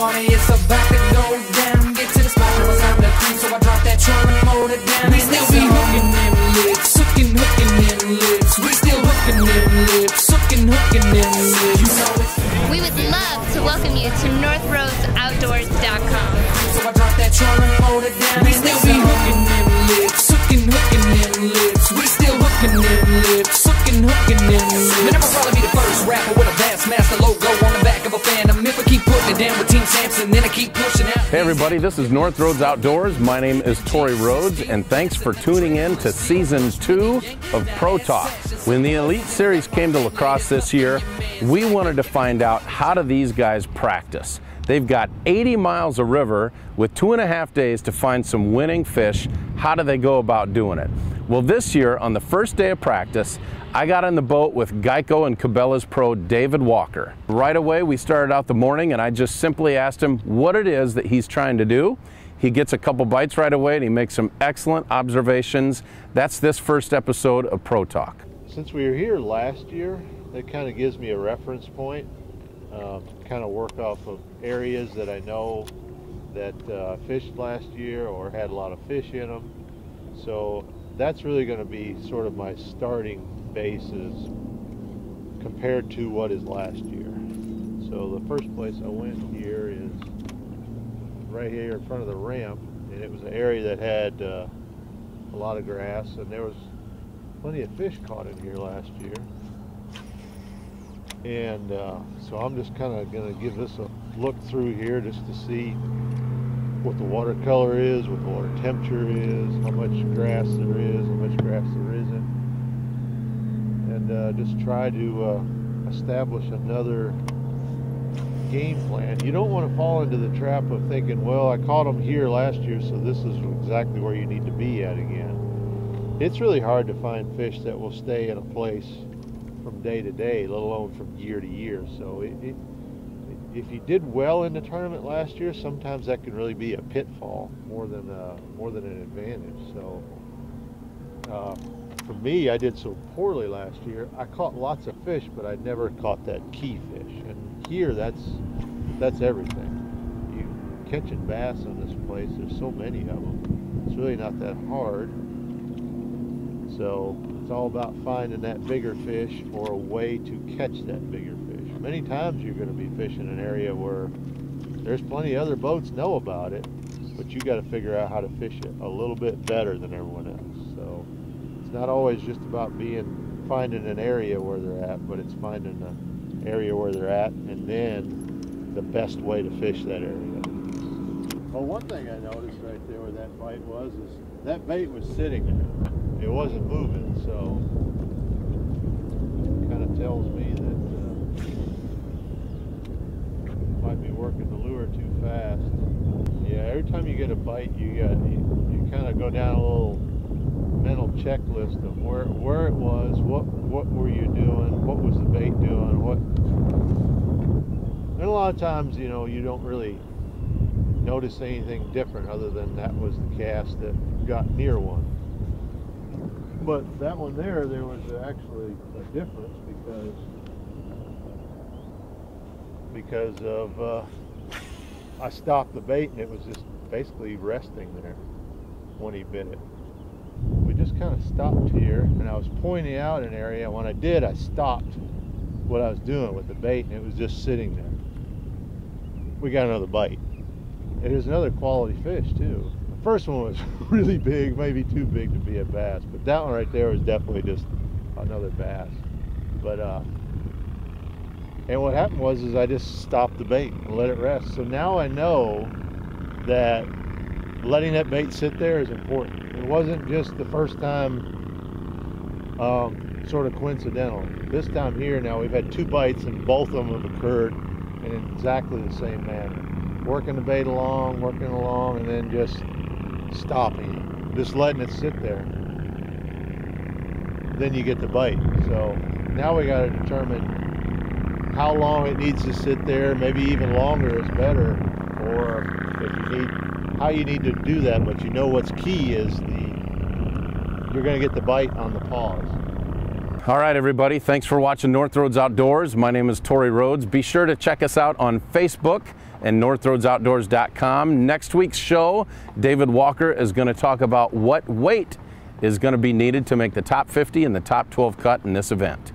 party, it's about to go down. Get to the spot, now it's time to creep, so I drop that trailer and motor down. We still be hooking them lips, hooking them lips. We still hooking them lips, hooking them lips. You know it's We would love to welcome you to NorthRhoadesOutdoors.com. so I drop that trailer and motor down. We still be hooking them lips, hooking them lips. We still hooking them lips, hooking them lips. Man, I'ma probably be the first rapper with a Bassmaster logo on the back of a Phantom. If I keep putting it down with Team Samson, then I keep pushing out. Hey everybody, this is North Rhoades Outdoors. My name is Tory Rhoades, and thanks for tuning in to Season 2 of Pro Talk. When the Elite Series came to La Crosse this year, we wanted to find out, how do these guys practice? They've got 80 miles of river with 2.5 days to find some winning fish. How do they go about doing it? Well, this year, on the first day of practice, I got on the boat with Geico and Cabela's pro David Walker. Right away, we started out the morning, and I just simply asked him what it is that he's trying to do. He gets a couple bites right away, and he makes some excellent observations. That's this first episode of Pro Talk. Since we were here last year, that kind of gives me a reference point, kind of work off of areas that I know that fished last year or had a lot of fish in them. So that's really going to be sort of my starting basis compared to what is last year. So the first place I went here is right here in front of the ramp, and it was an area that had a lot of grass, and there was plenty of fish caught in here last year. And so I'm just kind of going to give this a look through here just to see what the water color is, what the water temperature is, how much grass there is, how much grass there isn't, and just try to establish another game plan. You don't want to fall into the trap of thinking, well, I caught them here last year, so this is exactly where you need to be at again. It's really hard to find fish that will stay in a place from day to day, let alone from year to year. So if you did well in the tournament last year, sometimes that can really be a pitfall more than an advantage. So for me, I did so poorly last year. I caught lots of fish, but I never caught that key fish. And here, that's everything. You catching bass in this place. There's so many of them. It's really not that hard. So it's all about finding that bigger fish or a way to catch that bigger fish. Many times you're going to be fishing an area where there's plenty of other boats know about it, but you got to figure out how to fish it a little bit better than everyone else. So it's not always just about finding an area where they're at, but it's finding an area where they're at and then the best way to fish that area. Well, one thing I noticed right there where that bite was is that bait was sitting there. It wasn't moving, so it kind of tells me that might be working the lure too fast. Yeah, every time you get a bite, you kind of go down a little mental checklist of where it was, what were you doing, what was the bait doing, and a lot of times, you know, you don't really notice anything different other than that was the cast that got near one. But that one there was actually a difference because of I stopped the bait and it was just basically resting there when he bit it. We just kind of stopped here, and I was pointing out an area. When I did, I stopped what I was doing with the bait, and it was just sitting there. We got another bite. It was another quality fish too. The first one was really big, maybe too big to be a bass, but that one right there was definitely just another bass. But and what happened was I just stopped the bait and let it rest. So now I know that letting that bait sit there is important. It wasn't just the first time sort of coincidental. This time here now we've had 2 bites and both of them have occurred in exactly the same manner. Working the bait along, and then just stopping, just letting it sit there. Then you get the bite. So now we got to determine how long it needs to sit there. Maybe even longer is better, or if you need, how you need to do that. But you know what's key is you're going to get the bite on the pause. All right, everybody, thanks for watching North Rhoades Outdoors. My name is Tory Rhoades. Be sure to check us out on Facebook and NorthRhoadesOutdoors.com. Next week's show, David Walker is going to talk about what weight is going to be needed to make the top 50 and the top 12 cut in this event.